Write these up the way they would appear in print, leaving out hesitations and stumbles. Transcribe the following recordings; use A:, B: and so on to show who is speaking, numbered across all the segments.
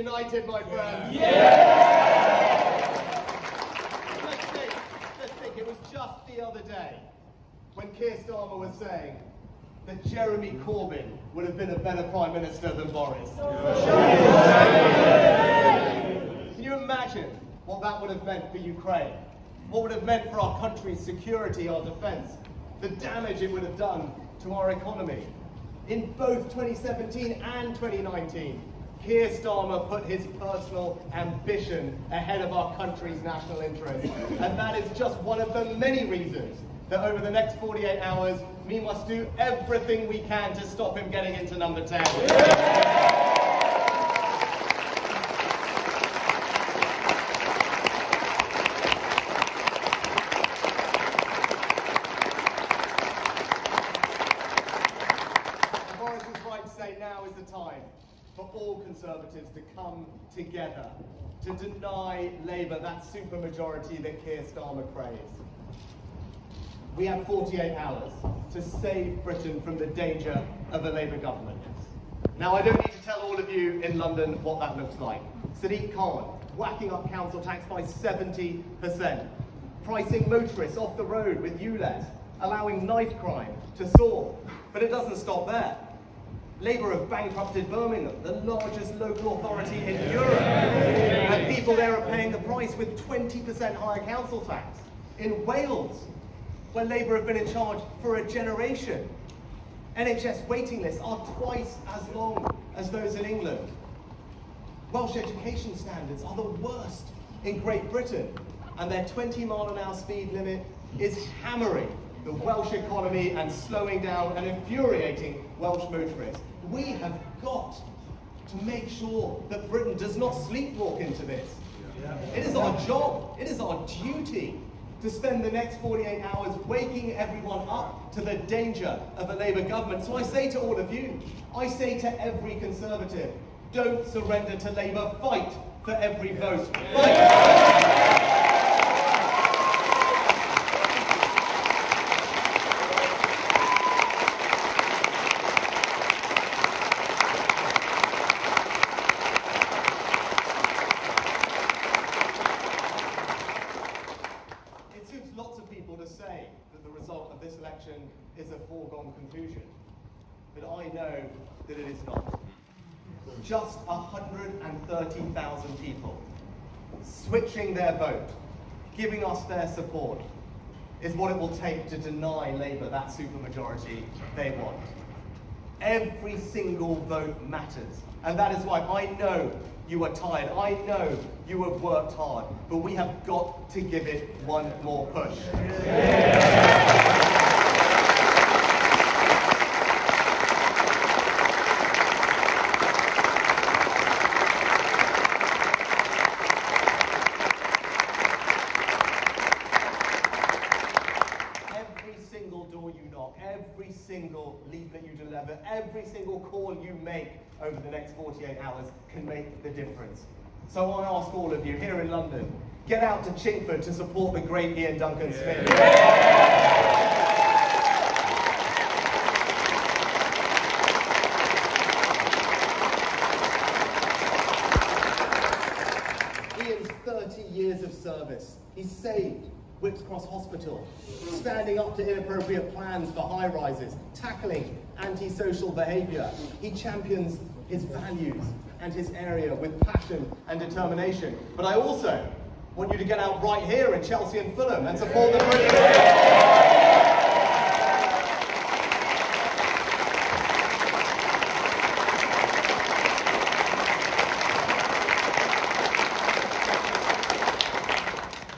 A: united, my friends. Let's think. It was just the other day when Keir Starmer was saying that Jeremy Corbyn would have been a better Prime Minister than Boris. Can you imagine what that would have meant for Ukraine? What would have meant for our country's security, our defence? The damage it would have done to our economy. In both 2017 and 2019, Keir Starmer put his personal ambition ahead of our country's national interest. And that is just one of the many reasons that over the next 48 hours, we must do everything we can to stop him getting into number 10. Boris is right to say now is the time for all Conservatives to come together to deny Labour that supermajority that Keir Starmer craves. We have 48 hours to save Britain from the danger of a Labour government. Now, I don't need to tell all of you in London what that looks like. Sadiq Khan whacking up council tax by 70%, pricing motorists off the road with ULEZ, allowing knife crime to soar. But it doesn't stop there. Labour have bankrupted Birmingham, the largest local authority in Europe. And people there are paying the price with 20% higher council tax. In Wales, where Labour have been in charge for a generation, NHS waiting lists are twice as long as those in England. Welsh education standards are the worst in Great Britain, and their 20-mile-an-hour speed limit is hammering the Welsh economy and slowing down and infuriating Welsh motorists. We have got to make sure that Britain does not sleepwalk into this. It is our job, it is our duty to spend the next 48 hours waking everyone up to the danger of a Labour government. So I say to all of you, I say to every Conservative, don't surrender to Labour, fight for every vote. Fight! This election is a foregone conclusion, but I know that it is not. Just 130,000 people switching their vote, giving us their support, is what it will take to deny Labour that supermajority they want. Every single vote matters, and that is why I know you are tired, I know you have worked hard, but we have got to give it one more push. Every single leaflet you deliver, every single call you make over the next 48 hours can make the difference. So I ask all of you here in London, get out to Chingford to support the great Ian Duncan Smith. Ian's 30 years of service. He's saved Whips Cross Hospital, standing up to inappropriate plans for high-rises, tackling antisocial behaviour. He champions his values and his area with passion and determination. But I also want you to get out right here in Chelsea and Fulham and support the British.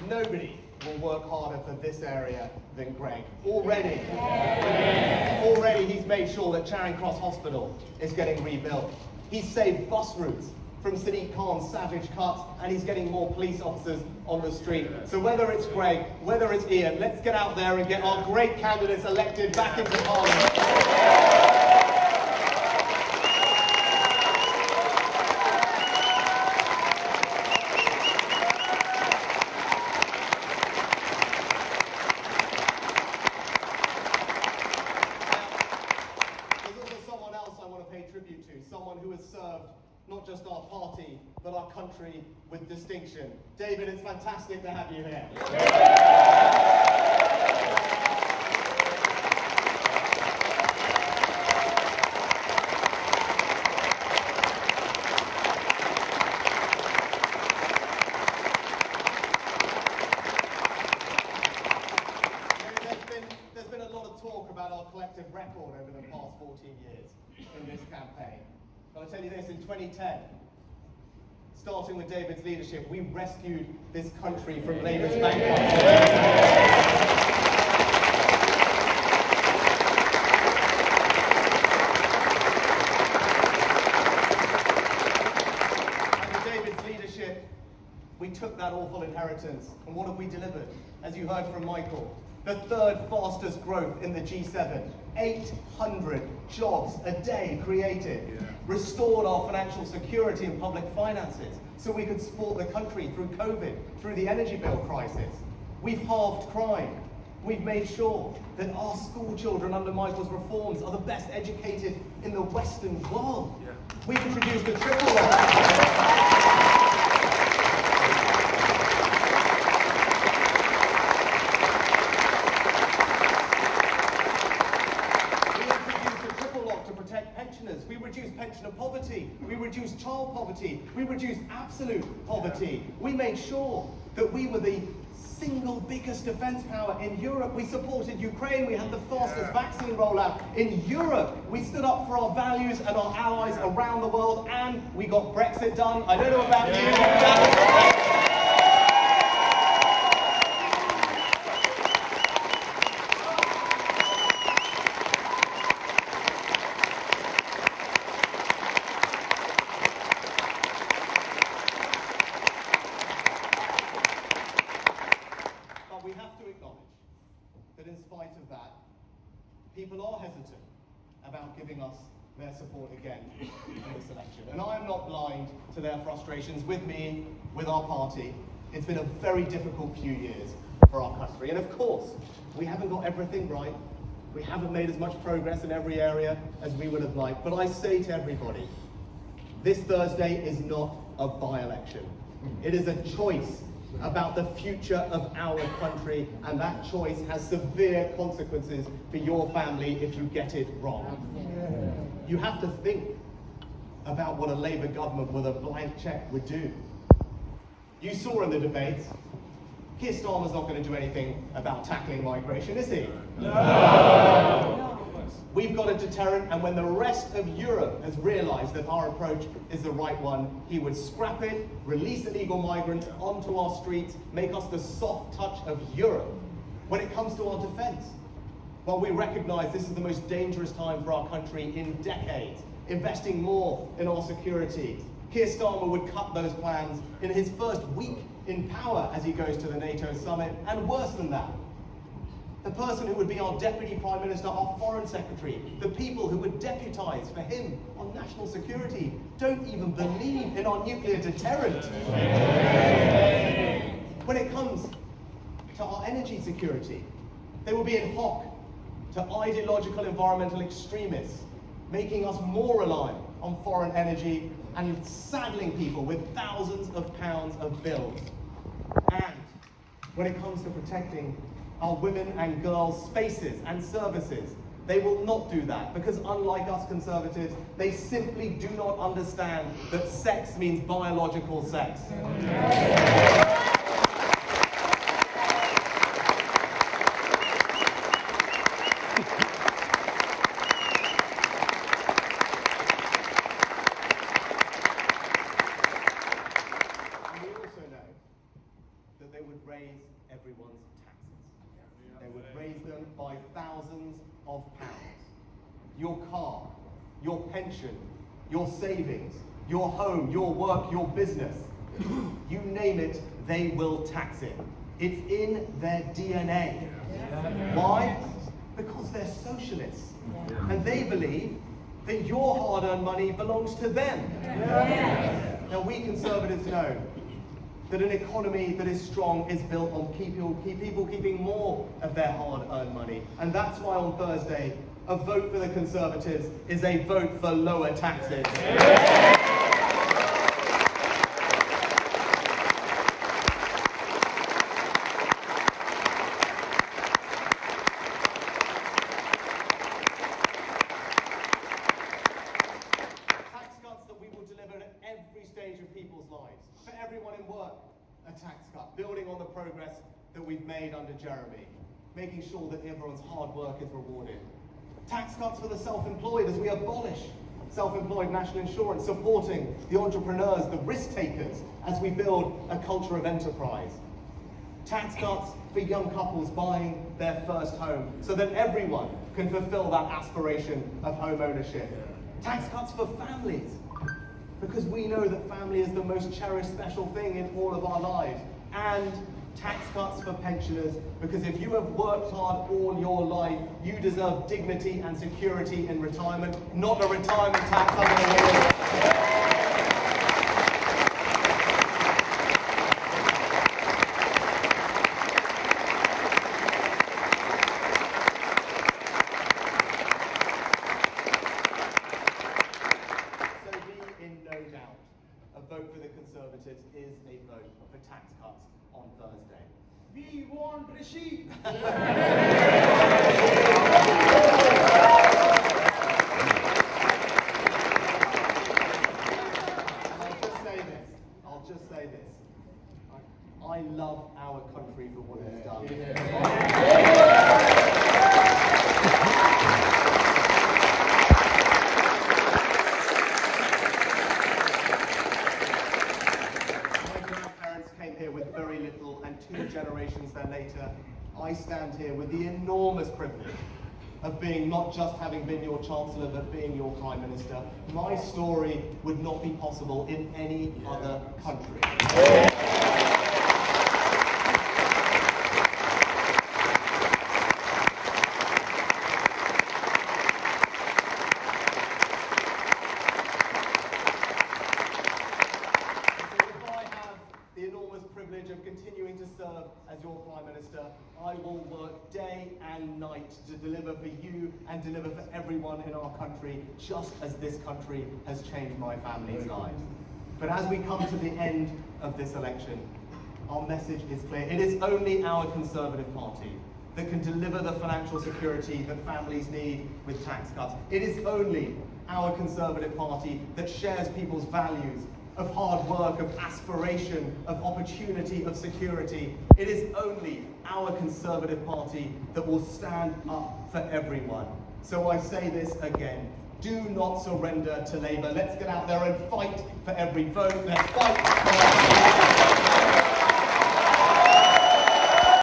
A: Nobody will work harder for this area than Greg. Already he's made sure that Charing Cross Hospital is getting rebuilt. He's saved bus routes from Sadiq Khan's savage cuts, and he's getting more police officers on the street. So whether it's Greg, whether it's Ian, let's get out there and get our great candidates elected back into Parliament. Someone who has served not just our party, but our country with distinction. David, it's fantastic to have you here. There's been a lot of talk about our collective record over the past 14 years in this campaign. But I'll tell you this, in 2010, starting with David's leadership, we rescued this country from Labour's bankruptcy. Under David's leadership, we took that awful inheritance, and what have we delivered? As you heard from Michael, the third fastest growth in the G7, 800 jobs a day created, restored our financial security and public finances so we could support the country through COVID, through the energy bill crisis. We've halved crime. We've made sure that our school children under Michael's reforms are the best educated in the Western world. We've introduced a triple lock to protect pensioners. We reduced pensioner poverty. We reduced child poverty. We reduced absolute poverty. We made sure that we were the single biggest defense power in Europe. We supported Ukraine. We had the fastest vaccine rollout in Europe. We stood up for our values and our allies around the world, and we got Brexit done. I don't know about you. We have to acknowledge that in spite of that, people are hesitant about giving us their support again in this election. And I am not blind to their frustrations with me, with our party. It's been a very difficult few years for our country. And of course, we haven't got everything right. We haven't made as much progress in every area as we would have liked. But I say to everybody, this Thursday is not a by-election. It is a choice about the future of our country, and that choice has severe consequences for your family if you get it wrong. You have to think about what a Labour government with a blank cheque would do. You saw in the debates, Keir Starmer's not going to do anything about tackling migration, is he? No! We've got a deterrent, and when the rest of Europe has realised that our approach is the right one, he would scrap it, release illegal migrants onto our streets, make us the soft touch of Europe. When it comes to our defence, well, we recognise this is the most dangerous time for our country in decades, investing more in our security. Keir Starmer would cut those plans in his first week in power as he goes to the NATO summit, and worse than that, the person who would be our Deputy Prime Minister, our Foreign Secretary, the people who would deputise for him on national security, don't even believe in our nuclear deterrent. When it comes to our energy security, they will be in hock to ideological environmental extremists, making us more reliant on foreign energy and saddling people with thousands of pounds of bills. And when it comes to protecting our women and girls' spaces and services, they will not do that, because unlike us Conservatives, they simply do not understand that sex means biological sex. And we also know that they would raise everyone's taxes. They would raise them by thousands of pounds. Your car, your pension, your savings, your home, your work, your business, you name it, they will tax it. It's in their DNA. Why? Because they're socialists. And they believe that your hard-earned money belongs to them. Now, we Conservatives know that an economy that is strong is built on people keeping more of their hard-earned money. And that's why on Thursday, a vote for the Conservatives is a vote for lower taxes. making sure that everyone's hard work is rewarded. Tax cuts for the self-employed as we abolish self-employed national insurance, supporting the entrepreneurs, the risk takers, as we build a culture of enterprise. Tax cuts for young couples buying their first home so that everyone can fulfill that aspiration of home ownership. Tax cuts for families, because we know that family is the most cherished special thing in all of our lives. And tax cuts for pensioners, because if you have worked hard all your life, you deserve dignity and security in retirement, not a retirement tax under the wall. So be in no doubt, a vote for the Conservatives is a vote for tax cuts on Thursday.
B: We want Rishi.
A: I'll just say this. I love our country for what it's done. With very little, and 2 generations then later, I stand here with the enormous privilege of being not just having been your Chancellor, but being your Prime Minister. My story would not be possible in any other country. Of continuing to serve as your Prime Minister, I will work day and night to deliver for you and deliver for everyone in our country, just as this country has changed my family's lives. But as we come to the end of this election, our message is clear. It is only our Conservative Party that can deliver the financial security that families need with tax cuts. It is only our Conservative Party that shares people's values of hard work, of aspiration, of opportunity, of security. It is only our Conservative Party that will stand up for everyone. So I say this again, do not surrender to Labour. Let's get out there and fight for every vote. Let's fight for